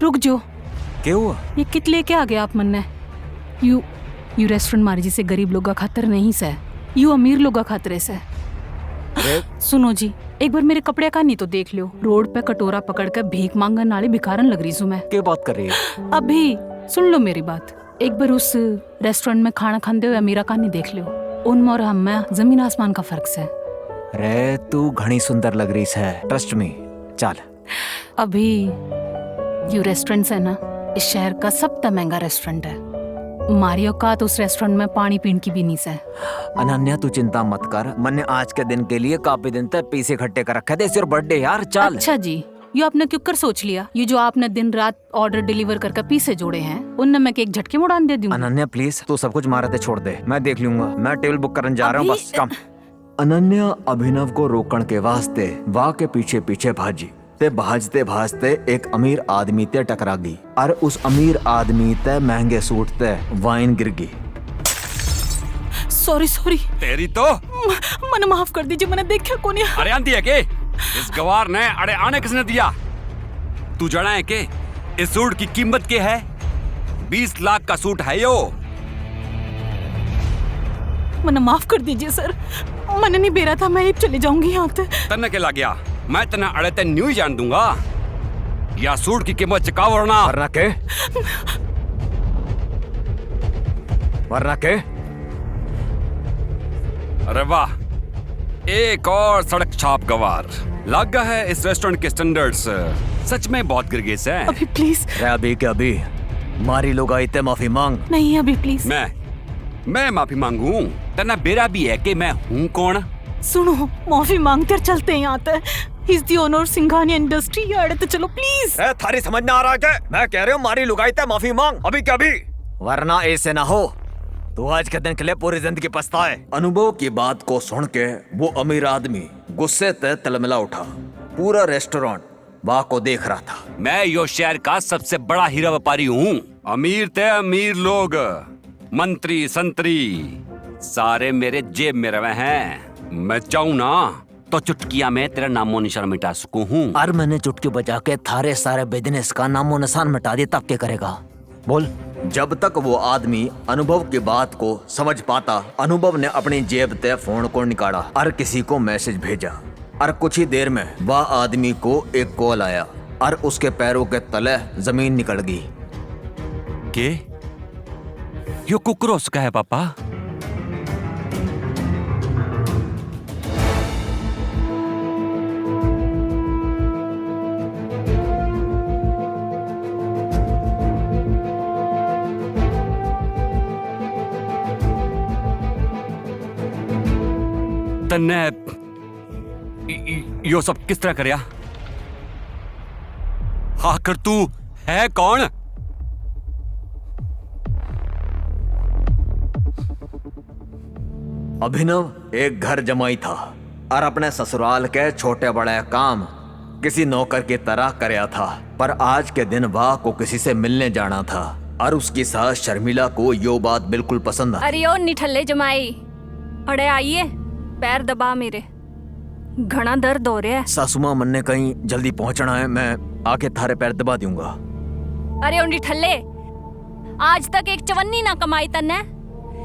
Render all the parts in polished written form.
रुक जो। क्या हुआ? ये कित लेके आ गया आप मन ने? यू रेस्टोरेंट मारे जिसे गरीब लोग का खातर नहीं से, यू अमीर लोग का खातरे से। सुनो जी, एक बार मेरे कपड़े का नहीं तो देख लो। रोड पे कटोरा पकड़ कर भीख मांगने वाली भिखारन लग रही हूँ मैं। क्या बात कर रही है? अभी सुन लो मेरी बात। एक बार उस रेस्टोरेंट में खाना खाते हुए अमीरा का नहीं देख लो। उनमें और हम में जमीन आसमान का फर्क है। रे तू घनी सुंदर लग रही है, ट्रस्ट मी। चल अभी यू रेस्टोरेंट है ना, इस शहर का सबसे महंगा रेस्टोरेंट है। मारी औकात उस रेस्टोरेंट में पानी पीने की भी नहीं है। अनन्या तू चिंता मत कर, मैंने आज के दिन के लिए काफी दिन तक पैसे इकट्ठे कर रखे थे। इट्स योर बर्थडे यार, चल। अच्छा जी, ये आपने क्यों कर सोच लिया? ये जो आपने दिन रात ऑर्डर डिलीवर करके पीसे जोड़े हैं, उनने मैं एक झटके में उड़ान दे दूंगी। अनन्या प्लीज, तू सब कुछ मारते छोड़ दे, मैं देख लूंगा। मैं टेबल बुक करने जा रहा हूँ, बस कम। अनन्या अभिनव को रोकण के वास्ते वाह के पीछे पीछे भाजी ते भाजते भाजते एक अमीर आदमी ते टकरा गई और उस अमीर आदमी ते महंगे सूट ते वाइन गिर गई। सॉरी तेरी तो मन माफ कर दीजिए, मैंने देखा कौन है। अरे आंधी है के इस गवार ने अरे आने किसने दिया? तू जाना है के इस सूट की कीमत क्या है? 20 लाख का सूट है यो। मन माफ कर दीजिए सर, मैंने नहीं बेरा था, मैं चली जाऊंगी यहाँ से। तन्ने के लग गया, मैं तना अड़े ते न्यू ही जान दूंगा। या सूट की कीमत चुका वरना के अरे वाह, एक और सड़क छाप गवार लगा है। इस रेस्टोरेंट के स्टैंडर्ड्स सच में बहुत गिर गए हैं। अभी प्लीज। अभी के अभी मारी लोग आई ते माफी मांग। नहीं अभी प्लीज। मैं माफी मांगू? तना बेरा भी है कि मैं हूँ कौन? सुनो, माफी मांगते चलते हैं यहाँ तक। He's the owner of Singhania industry. यार तो चलो प्लीज। थारी समझ ना आ रहा क्या? मैं कह रही हूँ मारी लुगाई ते माफी मांग, अभी क्या अभी, वरना ऐसे ना हो तो आज के दिन के लिए पूरी जिंदगी पछताए। अनुभव की बात को सुन के वो अमीर आदमी गुस्से ते तलमिला उठा। पूरा रेस्टोरेंट वाह को देख रहा था। मैं यो शहर का सबसे बड़ा हीरा व्यापारी हूँ। अमीर ते अमीर लोग, मंत्री संतरी सारे मेरे जेब में रहे हैं। मैं चाहूँ ना तो चुटकिया में तेरा नामो निशान मिटा सकूं हूँ। और मैंने चुटकी बजा के थारे सारे बिजनेस का नामो निशान मिटा दिया, तब क्या करेगा बोल? जब तक वो आदमी अनुभव की बात को समझ पाता, अनुभव ने अपनी जेब से फोन को निकाला और किसी को मैसेज भेजा। और कुछ ही देर में वह आदमी को एक कॉल आया और उसके पैरों के तले जमीन निकल गई। के यो कुकरोस का है पापा? तन्ने यो सब किस तरह करया? आखिर तू है कौन? अभिनव एक घर जमाई था और अपने ससुराल के छोटे बड़े काम किसी नौकर की तरह करया था। पर आज के दिन वाह को किसी से मिलने जाना था और उसकी सास शर्मिला को यो बात बिल्कुल पसंद आई। अरे ओ निठल्ले जमाई, अड़े आइए, पैर दबा मेरे, घना दर्द हो रहा है। सासुमा मन ने कहीं जल्दी पहुंचना है, मैं आके थारे पैर दबा दूंगा। अरे ओ निठल्ले, आज तक एक चवन्नी ना कमाई तन्ने।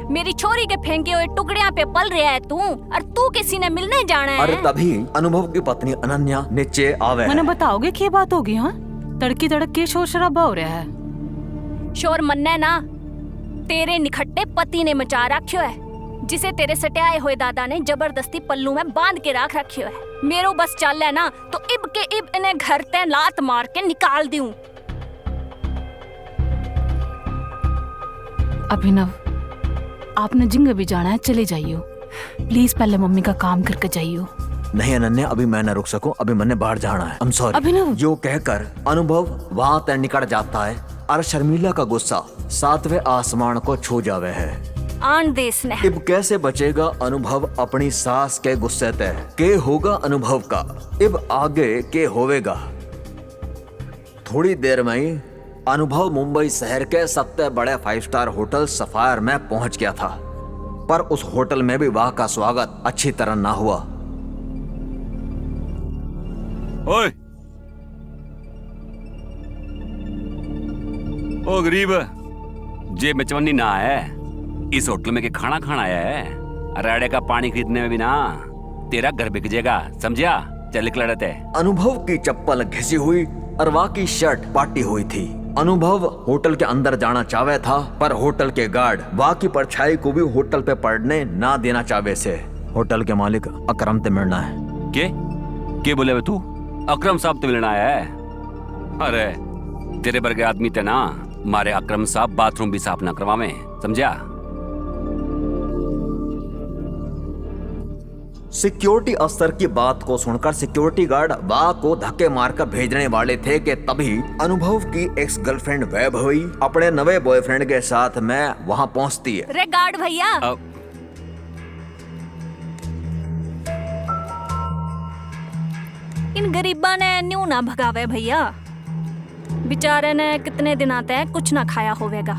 मेरी छोरी के फेंके हुए टुकड़ियां पे पल रहा है तू, और तू किसी ने मिलने जाना है। अरे तभी अनुभव की पत्नी अनन्या नीचे आवे। मैंने बताओगे क्या बात होगी? हाँ, तड़की तड़क के शोर शराबा हो रहा है। शोर मन्ने ना तेरे निखट्टे पति ने मचा रखियो है, जिसे तेरे सटाए हुए दादा ने जबरदस्ती पल्लू में बांध के रख रखियो है। मेरो बस चल है ना तो इब के इब इन्हें घर ते लात मार के निकाल दूं। अभिनव, आपने जिंग भी जाना है, चले जाइयो प्लीज। पहले मम्मी का काम करके जाइयो। नहीं अनन्या, अभी मैं न रुक सकूं, अभी मैंने बाहर जाना है। I'm sorry। अभिनव, जो कहकर अनुभव वहाँ तक निकल जाता है और शर्मिला का गुस्सा 7वें आसमान को छू जावे है। आन देश ने इब कैसे बचेगा अनुभव अपनी सास के गुस्से ते? के होगा अनुभव का इब आगे के होवेगा? थोड़ी देर में ही अनुभव मुंबई शहर के सबसे बड़े 5 स्टार होटल सफायर में पहुंच गया था। पर उस होटल में भी वाह का स्वागत अच्छी तरह ना हुआ। ओए, ओ गरीब, जेब में चवन्नी ना है, इस होटल में के खाना खाना आया है। राड़े का पानी खरीदने में भी ना तेरा घर बिक जाएगा, समझा? चल निकल रहे थे। अनुभव की चप्पल घिसी हुई और वह की शर्ट पाटी हुई थी। अनुभव होटल के अंदर जाना चाहे था, पर होटल के गार्ड वह की परछाई को भी होटल पे पड़ने ना देना चाहे से। होटल के मालिक अकरम से मिलना है। के बोले वे तू? अकरम साहब तो मिलना है? अरे तेरे वर्गे आदमी थे ना, मारे अकरम साहब बाथरूम भी साफ ना करवावे, समझा? सिक्योरिटी अफसर की बात को सुनकर सिक्योरिटी गार्ड वाह को धक्के मारकर भेजने वाले थे कि तभी अनुभव की एक्स गर्लफ्रेंड वैभवी अपने नवे बॉयफ्रेंड के साथ में वहां पहुंचती है। रे गार्ड भैया, इन गरीबा ने न्यू ना भगावे भैया। बेचारे ने कितने दिन आते हैं कुछ ना खाया होवेगा,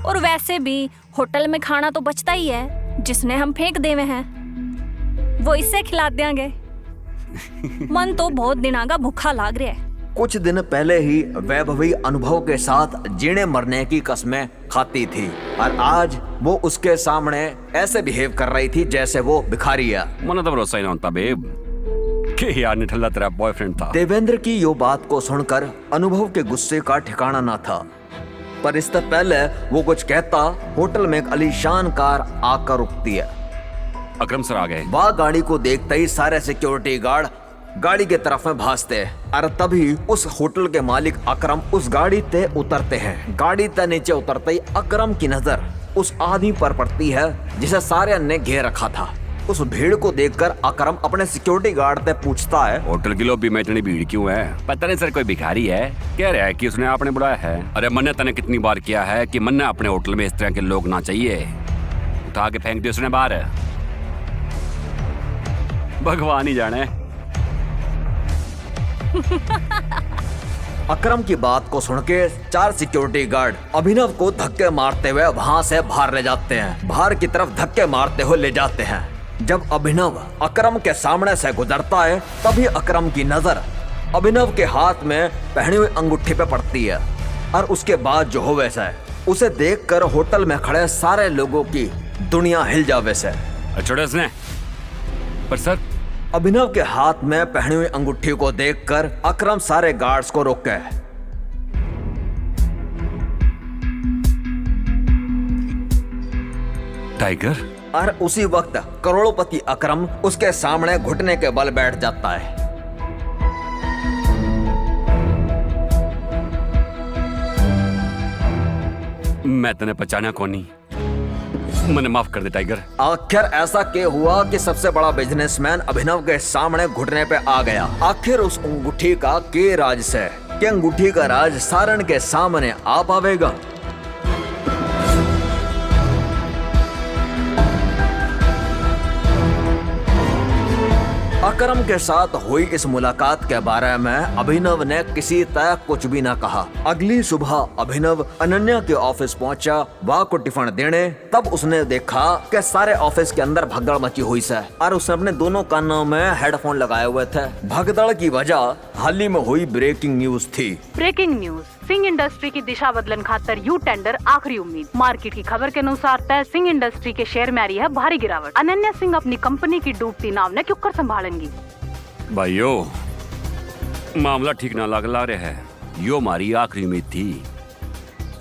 और वैसे भी होटल में खाना तो बचता ही है जिसने हम फेंक देवे हैं, वो इससे खिला देंगे। मन तो बहुत दिन आगा भूखा लाग रहा है। कुछ दिन पहले ही वैभवी अनुभव के साथ जीने मरने की कस्में खाती थी और आज वो उसके सामने ऐसे बिहेव कर रही थी जैसे वो भिखारी है। मन तो भरोसा ही ना होता बेब कि यार निठल्ला तेरा बॉयफ्रेंड था। देवेंद्र की यो बात को सुनकर अनुभव के गुस्से का ठिकाना ना था, पर इससे पहले वो कुछ कहता होटल में एक आलीशान कार आकर रुकती है। अकरम सर आ गए। वह गाड़ी को देखते ही सारे सिक्योरिटी गार्ड गाड़ी के तरफ में भागते हैं और तभी उस होटल के मालिक अकरम उस गाड़ी ते उतरते हैं। गाड़ी ते नीचे उतरते ही अकरम की नजर उस आदमी पर पड़ती है जिसे सारे ने घेर रखा था। उस भीड़ को देखकर अकरम अपने सिक्योरिटी गार्ड से पूछता है, होटल की लॉबी में इतनी भीड़ क्यों है? पता नहीं सर, कोई भिखारी है? कह रहा है कि उसने आपने बुलाया है। अरे मन्ने तने कितनी बार किया है कि मन्ने अपने होटल में इस तरह के लोग ना चाहिए, उठा के फेंक दिया उसने बाहर। भगवान ही जाने। अकरम की बात को सुन के चार सिक्योरिटी गार्ड अभिनव को धक्के मारते हुए वहां से बाहर ले जाते हैं। बाहर की तरफ धक्के मारते हुए ले जाते हैं। जब अभिनव अकरम के सामने से गुजरता है तभी अकरम की नजर अभिनव के हाथ में पहनी हुई अंगूठी पे पड़ती है और उसके बाद जो हो वैसा है उसे देखकर होटल में खड़े सारे लोगों की दुनिया हिल जावे से। छोड़े उसने। पर सर, अभिनव के हाथ में पहनी हुई अंगूठी को देखकर अकरम सारे गार्ड्स को रोके। टाइगर। और उसी वक्त करोड़पति अकरम उसके सामने घुटने के बल बैठ जाता है। मैं तने पहचाना कौन नहीं, मैंने माफ कर दे टाइगर। आखिर ऐसा क्या हुआ कि सबसे बड़ा बिजनेसमैन अभिनव के सामने घुटने पे आ गया? आखिर उस अंगूठी का के राज से कि अंगूठी का राज सारण के सामने आ पावेगा? अकरम के साथ हुई इस मुलाकात के बारे में अभिनव ने किसी तरह कुछ भी ना कहा। अगली सुबह अभिनव अनन्या के ऑफिस पहुंचा वह को टिफिन देने। तब उसने देखा कि सारे ऑफिस के अंदर भगदड़ मची हुई है और उसने अपने दोनों कानों में हेडफोन लगाए हुए थे। भगदड़ की वजह हाल ही में हुई ब्रेकिंग न्यूज थी। ब्रेकिंग न्यूज, सिंह इंडस्ट्री की दिशा बदलन खातर यू टेंडर आखिरी उम्मीद। मार्केट की खबर के अनुसार तय सिंह इंडस्ट्री के शेयर में आ रही है भारी गिरावट। अनन्या सिंह अपनी कंपनी की डूबती नाव ने क्यों कर संभालेंगी? भाइयों, मामला ठीक ना लग रहा है। यो हमारी आखिरी उम्मीद थी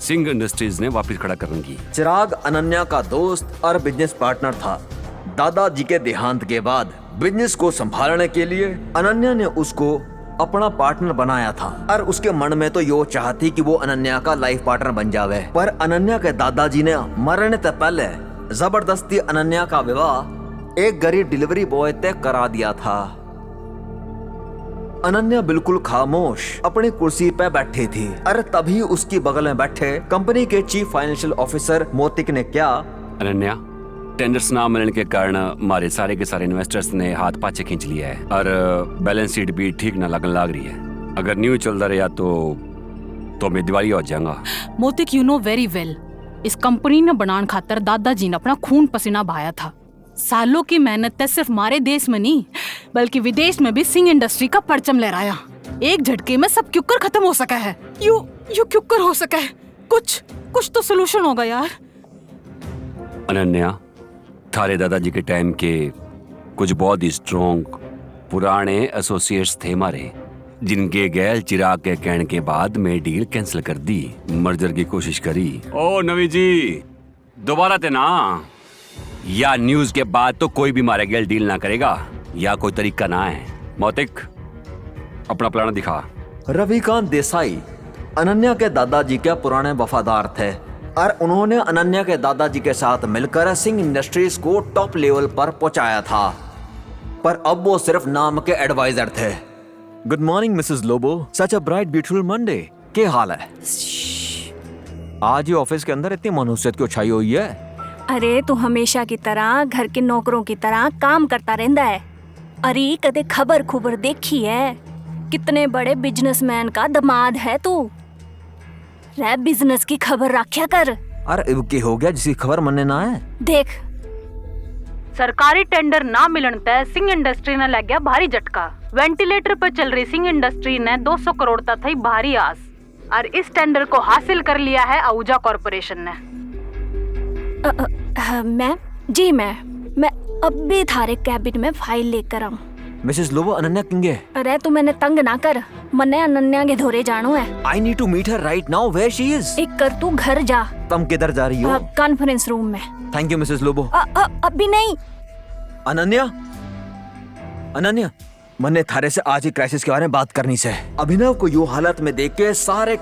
सिंह इंडस्ट्रीज ने वापस खड़ा करने की। चिराग अनन्या का दोस्त और बिजनेस पार्टनर था। दादाजी के देहांत के बाद बिजनेस को संभालने के लिए अनन्या ने उसको अपना पार्टनर बनाया था और उसके मन में तो यो चाहती कि वो अनन्या का लाइफ पार्टनर बन जावे। पर अनन्या के दादाजी ने मरने से पहले जबरदस्ती अनन्या का विवाह एक गरीब डिलीवरी बॉय तय करा दिया था। अनन्या बिल्कुल खामोश अपनी कुर्सी पे बैठी थी और तभी उसकी बगल में बैठे कंपनी के चीफ फाइनेंशियल ऑफिसर मोतिक ने क्या, अनन्या, टेंडर्स ना मिलने के कारण हमारे सारे के सारे इन्वेस्टर्स ने हाथ पाछे खींच लिया है और बैलेंस शीट भी ठीक ना लगन लग रही है। अगर न्यू चलता रहा तो मैं दिवाली हो जाऊंगा। मोतिक, यू नो वेरी वेल, इस कंपनी ने बनाने खातर दादाजी ने अपना खून पसीना बहाया था। सालों की मेहनत सिर्फ हमारे देश में नहीं बल्कि विदेश में भी सिंह इंडस्ट्री का परचम लहराया। एक झटके में सब क्यों खत्म हो सका है। यू क्यों हो सका है। कुछ तो सोल्यूशन होगा यार। अनन्या, थारे दादाजी के टाइम के कुछ बहुत ही स्ट्रॉन्ग पुराने एसोसिएट्स थे हमारे, जिनके गैल चिराग के कहने के बाद मैं डील कैंसिल कर दी, मर्जर की कोशिश करी। ओ नवी जी, दोबारा ते ना, या न्यूज के बाद तो कोई भी मारे गैल डील ना करेगा, या कोई तरीका ना है। मौतिक, अपना प्लान दिखा। रविकांत देसाई अनन्या के दादाजी के पुराने वफादार थे और उन्होंने अनन्या के दादाजी के साथ मिलकर सिंह इंडस्ट्रीज को टॉप लेवल पर पहुंचाया था, पर अब वो सिर्फ नाम के एडवाइजर थे। Good morning Mrs Lobo, such a bright beautiful Monday. क्या हाल है? आज ही ऑफिस के अंदर इतनी मनुष्यत क्यों छाई हुई है? अरे तू हमेशा की तरह घर के नौकरों की तरह काम करता रहता है। अरे कदे खबर देखी है? कितने बड़े बिजनेसमैन का दामाद है तू। रे बिजनेस की खबर रखा कर। अरे क्या हो गया जिसकी खबर मनने ना है? देख, सरकारी टेंडर ना मिलन तय सिंह इंडस्ट्री ने लग गया भारी झटका। वेंटिलेटर पर चल रही सिंह इंडस्ट्री ने 200 करोड़ तक थी भारी आस, और इस टेंडर को हासिल कर लिया है आहूजा कॉरपोरेशन ने। मैं अभी थारे कैबिन में फाइल लेकर आऊं। मिसेस लोबो, अनन्या किंगे? अरे तू मैंने तंग ना कर, मन्ने अनन्या के धोरे जानो है। I need to meet her right now. Where she is? एक कर, तू घर जा। तुम किधर जा रही हो? कॉन्फ्रेंस रूम में। Thank you Mrs Lobo. अभी नहीं। अनन्या, मन्ने थारे से आज ही क्राइसिस के बारे में बात करनी से। अभिनव को यूं हालत में देख के सारे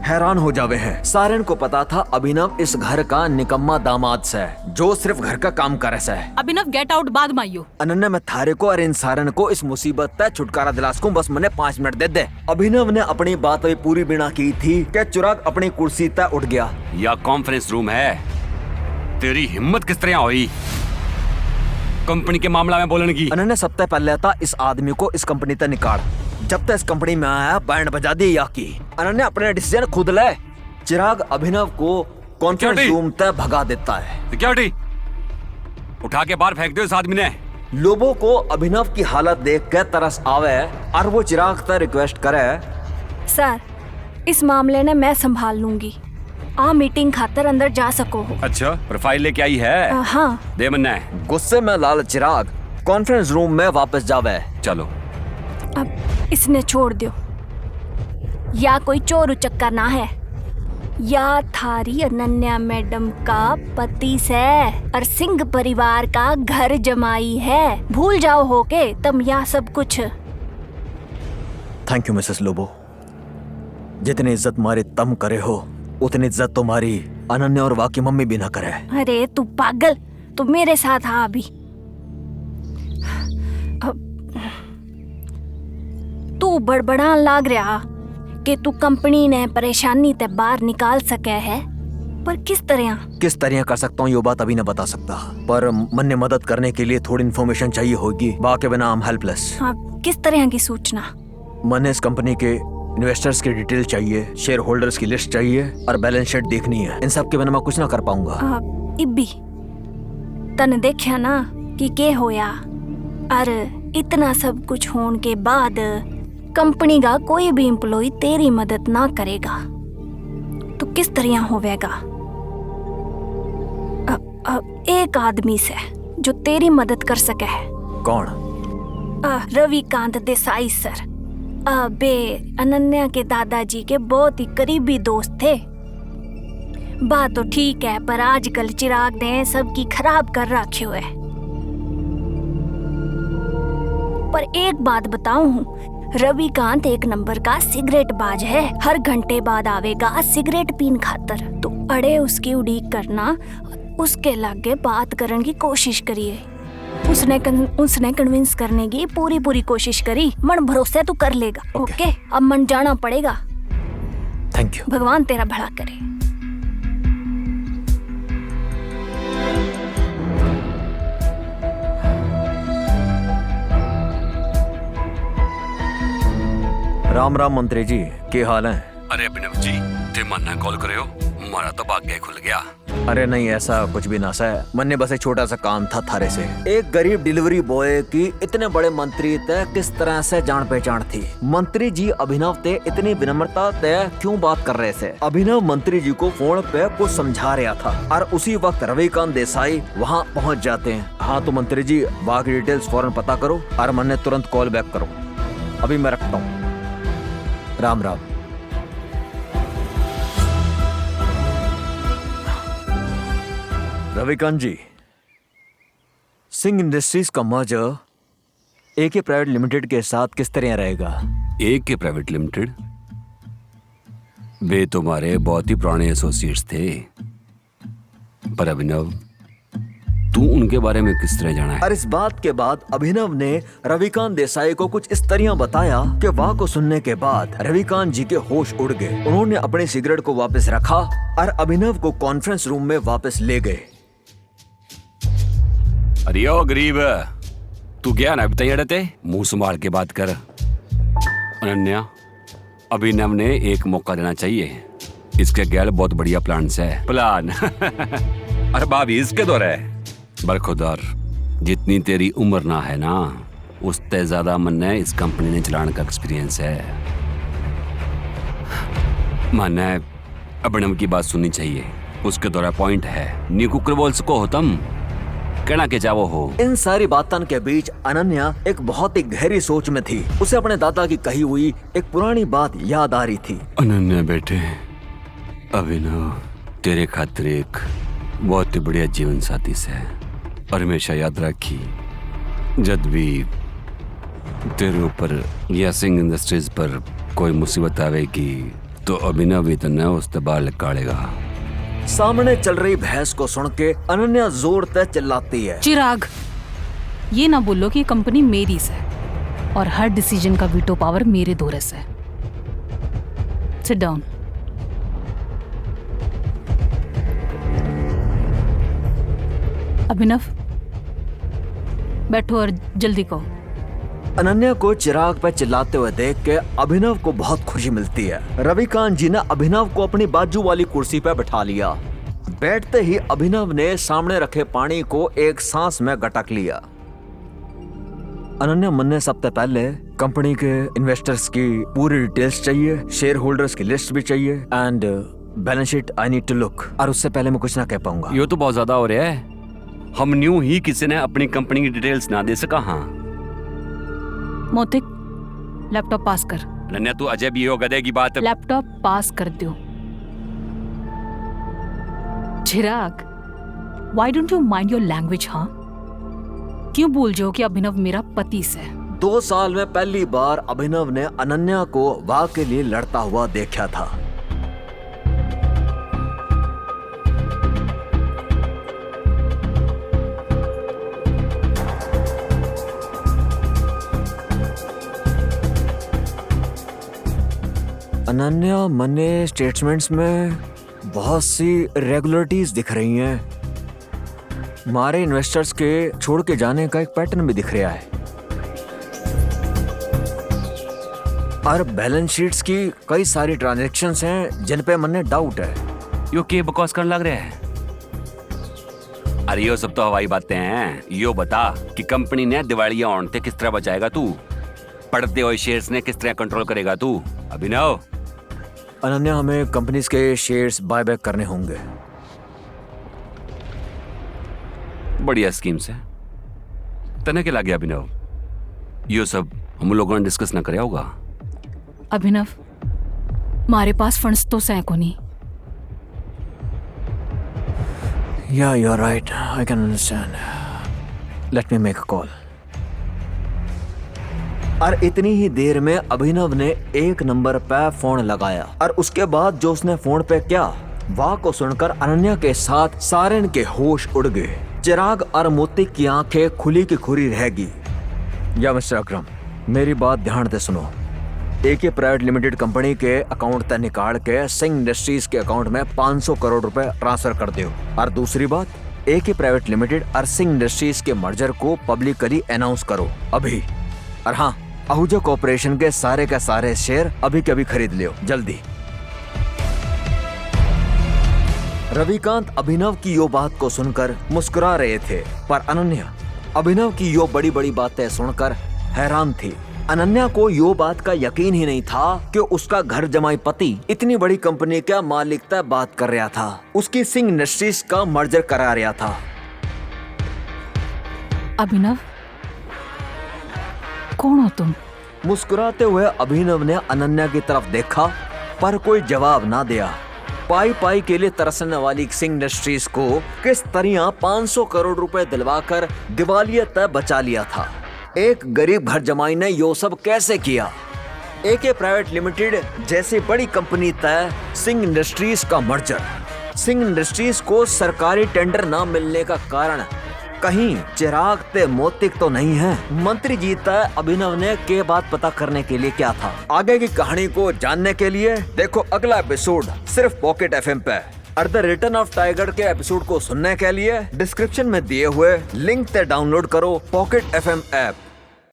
हैरान हो जावे हैं। सारे को पता था अभिनव इस घर का निकम्मा दामाद से, जो सिर्फ घर का काम करे से। अभिनव गेट आउट बाद माइयो। अनन्या, मैं थारे को और इन सारन को इस मुसीबत से छुटकारा दिला सकूं, बस मन्ने 5 मिनट दे दे। अभिनव ने अपनी बात भी पूरी बिना की थी कि चिराग अपनी कुर्सी तय उठ गया। या कॉन्फ्रेंस रूम है? तेरी हिम्मत किस तरह हुई कंपनी के मामला में बोलने की? अनन्या, सबसे पहले था इस आदमी को इस कंपनी तक निकाल। जब तक इस कंपनी में आया बैंड बजा दी या की। अनन्या अपने डिसीजन खुद ले। चिराग अभिनव को कॉन्फ्रेंस रूम तक भगा देता है। सिक्योरिटी, उठा के बाहर फेंक दो इस आदमी ने। लोगों को अभिनव की हालत देख के तरस आवे और वो चिराग तक रिक्वेस्ट करे। सर, इस मामले ने मैं संभाल लूंगी। मीटिंग खातर अंदर जा सको हो। अच्छा, प्रोफाइल लेके आई है? हाँ। दे मन्ना। गुस्से में लाल चिराग कॉन्फ्रेंस रूम में वापस जावे। चलो, अब इसने छोड़ दो, या कोई चोर उचक्का ना है, या थारी अनन्या मैडम का पति से और सिंह परिवार का घर जमाई है। भूल जाओ हो के तुम यह सब कुछ। Thank you Mrs Lobo. जितनी इज्जत मारे तम करे हो, उतनी इज्जत तुम्हारी अनन्या और वाकी मम्मी भी ना करे। अरे तू पागल, तू मेरे साथ आ अभी। तू बड़बड़ान लाग रहा कि तू कंपनी ने परेशानी ते बाहर निकाल सके है, पर किस तरह कर सकता हूँ ये बात अभी न बता सकता, पर मन ने मदद करने के लिए थोड़ी इन्फॉर्मेशन चाहिए होगी। बाकी बिना हम हेल्पलेस। किस तरह की सूचना? मन ने इस कंपनी के इन्वेस्टर्स की डिटेल चाहिए, शेयर होल्डर्स की लिस्ट चाहिए और बैलेंस शीट देखनी है। इन सब के बिना मैं कुछ ना कर पाऊंगा। इब्बी तने देखा ना कि के होया, और इतना सब कुछ होने के बाद कंपनी का कोई भी एम्प्लॉय तेरी मदद ना करेगा तो किस तरह होवेगा? एक आदमी से जो तेरी मदद कर सके है। कौन? रविकांत देसाई सर। बे अनन्या के दादाजी के बहुत ही करीबी दोस्त थे। बात तो ठीक है, पर आजकल चिराग ने सबकी खराब कर रखी है। पर एक बात बताऊं, रविकांत एक नंबर का सिगरेट बाज है। हर घंटे बाद आवेगा सिगरेट पीन खातर। तो अड़े उसकी उड़ीक करना, उसके लागे बात करने की कोशिश करिए। उसने कन्विंस करने की पूरी कोशिश करी। मन भरोसे तू कर लेगा। ओके, अब मन जाना पड़ेगा। Thank you. भगवान तेरा भला करे। राम राम मंत्री जी, क्या हाल है? अरे अभिनव जी ते मन ना कॉल करे हो, हमारा तो भाग्य खुल गया। अरे नहीं, ऐसा कुछ भी ना सर। मैंने बस एक छोटा सा काम था थारे से। एक गरीब डिलीवरी बॉय की इतने बड़े मंत्री तय किस तरह से जान पहचान थी। मंत्री जी अभिनव ते इतनी विनम्रता तय क्यों बात कर रहे थे। अभिनव मंत्री जी को फोन पे कुछ समझा रहा था और उसी वक्त रविकांत देसाई वहाँ पहुँच जाते हैं। हाँ तो मंत्री जी बाकी डिटेल्स फौरन पता करो और मैंने तुरंत कॉल बैक करो। अभी मैं रखता हूँ। राम राम। रविकांत जी, सिंह इंडस्ट्रीज का मर्जर एके प्राइवेट लिमिटेड के साथ किस तरह रहेगा? एके प्राइवेट लिमिटेड? वे तुम्हारे बहुत ही पुराने एसोसिएट्स थे, पर अभिनव तू उनके बारे में किस तरह जाना है? और इस बात के बाद अभिनव ने रविकांत देसाई को कुछ इस तरह बताया कि वाह को सुनने के बाद रविकांत जी के होश उड़ गए। उन्होंने अपनी सिगरेट को वापस रखा और अभिनव को कॉन्फ्रेंस रूम में वापस ले गए। अरे ओ गरीब, तू क्या ना बताइए रहते, मुंह संभाल के बात कर। अनन्या, अभिनव ने एक मौका देना चाहिए। इसके गैल बहुत बढ़िया प्लान्स है। प्लान अरे भाभी इसके दौर है। बरखुदार, जितनी तेरी उम्र ना है ना, उससे ज्यादा मन है इस कंपनी ने चलाने का एक्सपीरियंस है। मन है अभिनव की बात सुननी चाहिए। उसके दौरा पॉइंट है। नी कुकर बोल सको हो तुम, कहना के जाओ हो। इन सारी बातन के बीच अनन्या एक बहुत ही गहरी सोच में थी। उसे अपने दादा की कही हुई एक पुरानी बात याद आ रही थी। अनन्या बेटे, अभिनव तेरे खातिर एक बहुत ही बढ़िया जीवन साथी से, और हमेशा याद रखी जब भी तेरे ऊपर या सिंह इंडस्ट्रीज पर कोई मुसीबत आवेगी तो अभिनव भी तन्ने उससे बाल निकालेगा। सामने चल रही बहस को सुन के अनन्या जोर से चिल्लाती है। चिराग, ये ना बोलो कि कंपनी मेरी से और हर डिसीजन का वीटो पावर मेरे दोरे से। Sit down. अभिनव, बैठो और जल्दी कहो। अनन्या को चिराग पर चिल्लाते हुए देख के अभिनव को बहुत खुशी मिलती है। रविकांत जी ने अभिनव को अपनी बाजू वाली कुर्सी पर बिठा लिया। बैठते ही अभिनव ने सामने रखे पानी को एक सांस में गटक लिया। अनन्या मन ने सबसे पहले कंपनी के इन्वेस्टर्स की पूरी डिटेल्स चाहिए, शेयर होल्डर्स की लिस्ट भी चाहिए and balance sheet I need to look. और उससे पहले मैं कुछ ना कह पाऊंगा। ये तो बहुत ज्यादा हो रहा है। हम न्यू ही किसी ने अपनी कंपनी की डिटेल्स ना दे सका। हाँ मोतिक, लैपटॉप पास कर। अनन्या तू अजय भी हो गधे की बात। लैपटॉप पास कर दो। Chirag, why don't you mind your language? हाँ, क्यों भूल जाओ कि अभिनव मेरा पति से? 2 साल में पहली बार अभिनव ने अनन्या को वाह के लिए लड़ता हुआ देखा था। अनन्या मनी स्टेटमेंट्स में बहुत सी रेगुलरिटीज दिख रही हैं। हमारे इन्वेस्टर्स के छोड़ के जाने का एक पैटर्न भी दिख रहा है और बैलेंस शीट्स की कई सारी ट्रांजैक्शंस हैं जिन पे मन डाउट है। यो के बकवास करने लग रहे हैं। अरे यो सब तो हवाई बातें हैं। यो बता कि कंपनी ने दिवालिया ऑन थे किस तरह बचाएगा तू? पड़ते हुए शेयर्स ने किस तरह कंट्रोल करेगा तू? अभिनव, अनन्या, हमें कंपनीज के शेयर्स बायबैक करने होंगे। बढ़िया स्कीम से तने के लगे अभिनव। यो सब हम लोगों ने डिस्कस ना करे होगा। अभिनव, हमारे पास फंड्स तो सैकड़ों नहीं। Yeah, you're right. I can understand. Let me make a call. और इतनी ही देर में अभिनव ने एक नंबर पे फोन लगाया और उसके बाद जो उसने फोन पे किया वाह को सुनकर अनन्या के साथ सारेन के होश उड़ गए। चिराग और मोती की आंखें खुली की खुली रहेगी। या मिस्टर अकरम, मेरी बात ध्यान से सुनो। एके प्राइवेट लिमिटेड कंपनी के अकाउंट से निकाल के सिंह इंडस्ट्रीज के अकाउंट में 500 करोड़ रुपए ट्रांसफर कर दो। और दूसरी बात, एके प्राइवेट लिमिटेड और सिंह इंडस्ट्रीज के मर्जर को पब्लिकली अनाउंस करो अभी। और हाँ, आहूजा कॉर्पोरेशन के सारे शेयर अभी के अभी खरीद लियो जल्दी। रविकांत अभिनव की यो बात को सुनकर मुस्कुरा रहे थे, पर अनन्या अभिनव की यो बड़ी बड़ी बातें सुनकर हैरान थी। अनन्या को यो बात का यकीन ही नहीं था कि उसका घर जमाई पति इतनी बड़ी कंपनी का मालिक तय बात कर रहा था, उसकी सिंह इंडस्ट्रीज का मर्जर करा रहा था। अभिनव, कौन हो तुम? मुस्कुराते हुए अभिनव ने अनन्या की तरफ देखा, पर कोई जवाब ना दिया। पाई पाई के लिए तरसने वाली सिंह इंडस्ट्रीज को किस तरह 500 करोड़ रुपए दिलवाकर दिवालिया तय बचा लिया था। एक गरीब घर जमाई ने यो सब कैसे किया? एके प्राइवेट लिमिटेड जैसी बड़ी कंपनी तय सिंह इंडस्ट्रीज का मर्जर। सिंह इंडस्ट्रीज को सरकारी टेंडर ना मिलने का कारण कहीं चिराग ते मोतिक तो नहीं है। मंत्री जी तय अभिनव ने के बात पता करने के लिए क्या था। आगे की कहानी को जानने के लिए देखो अगला एपिसोड सिर्फ पॉकेट एफएम पे। और द रिटर्न ऑफ टाइगर के एपिसोड को सुनने के लिए डिस्क्रिप्शन में दिए हुए लिंक से डाउनलोड करो पॉकेट एफएम ऐप।